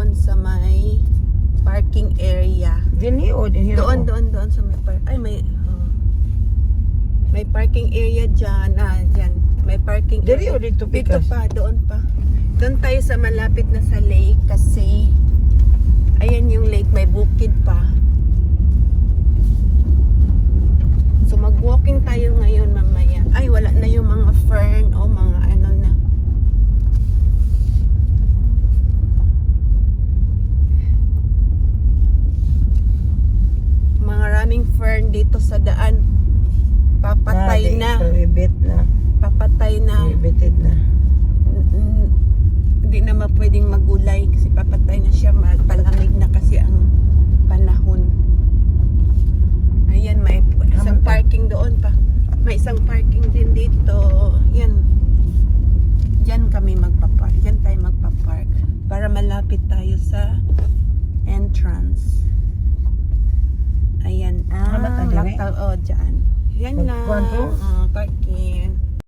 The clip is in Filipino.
doon sa may parking area. Dinhi o dinhi. Doon sa may may parking area dyan. Dyan. May parking Diri area. o dito Dito pikas? pa, doon pa. Doon tayo sa malapit na sa lake kasi ayan yung lake, may bukid pa. So mag-walking tayo ngayon mamaya. Ay, wala na yung mga fern o mga ano na. Maraming fern dito sa daan. Papatay na. Prohibit na. Papatay na. Prohibited na. Hindi na pwedeng magulay kasi papatay na siya. Palamig na kasi ang panahon. Ayan, may isang parking doon pa. May isang parking din dito. Yan. Diyan kami magpapark. Diyan tayo magpapark. Para malapit tayo sa entrance. Ayan. Ano ta, dire? Dyan. Yan lang. Magkuhan to? Parking.